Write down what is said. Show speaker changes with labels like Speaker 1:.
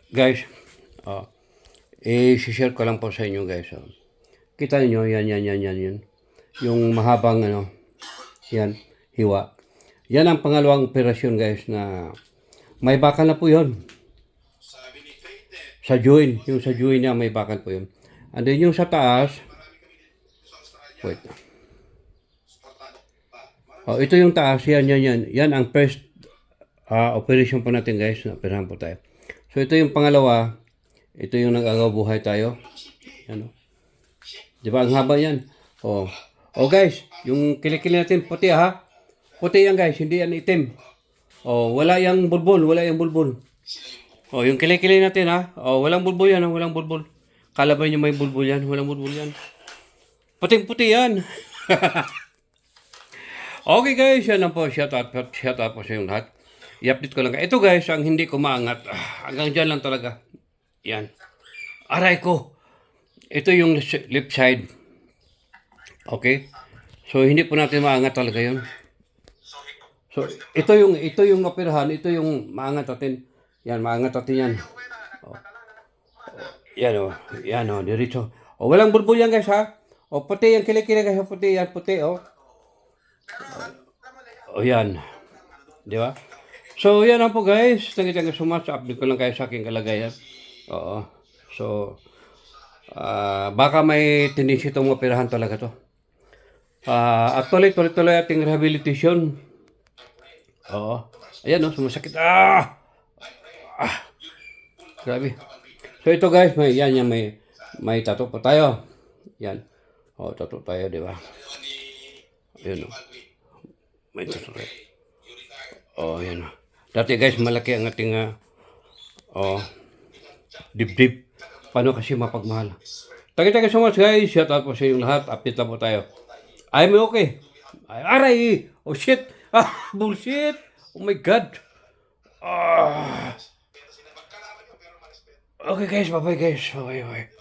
Speaker 1: Guys, oh, i-share ko lang po sa inyo guys. Oh. Kita niyo yan. Yung mahabang yan, hiwa. Yan ang pangalawang operasyon guys na may bakal na po yun. Sa joint, yung sa joint niya may bakal po yun. And then yung sa taas, wait. Oh, ito yung taas, yan. Yan ang first operation po natin guys, operahan po tayo. So ito yung pangalawa, ito yung nag-agabuhay tayo. Yan, oh. Di ba ang haba yan? Oh. Oh guys, yung kilikili natin puti ha. Puti yan guys, hindi yan itim. Oh, wala yang bulbul. Oh, yung kilikili natin ha. Oh, walang bulbul yan, walang bulbul. Kala ba nyo may bulbul yan? Walang bulbul yan. Puting-puti yan. Okay guys, yan lang po. Shout out po sa yung lahat. I-update ko lang. Ito guys, ang hindi ko maangat. Hanggang dyan lang talaga. Yan. Aray ko. Ito yung left side. Okay? So, hindi po natin maangat talaga yun. So, ito yung operahan. Ito yung maangat natin. Yan, maangat natin yan. Oh. Yan o. Diretso. O, walang bulbul yan guys ha. O, puti yung kilikili guys. Puti yan, puti o. O, yan. Di ba? So, yan lang po guys. Thank you so much. Update ko lang kayo sa aking kalagayan. Oo. So, baka may tendency itong operahan talaga to. Actually, tuloy-tuloy ating rehabilitation. Oo. Ayan o, sumasakit. Grabe. So, ito guys, may tattoo po tayo. Yan. O, tattoo tayo, di ba? Ayan o. May tattoo tayo. O, yan o. Dati guys, malaki ang ating dibdib. Paano kasi mapagmahal. Thank you so much guys. Shout out po sa inyong lahat. Update lang po tayo. I'm okay. Aray! Oh shit! Bullshit! Oh my God! Okay guys, bye-bye guys. Bye-bye.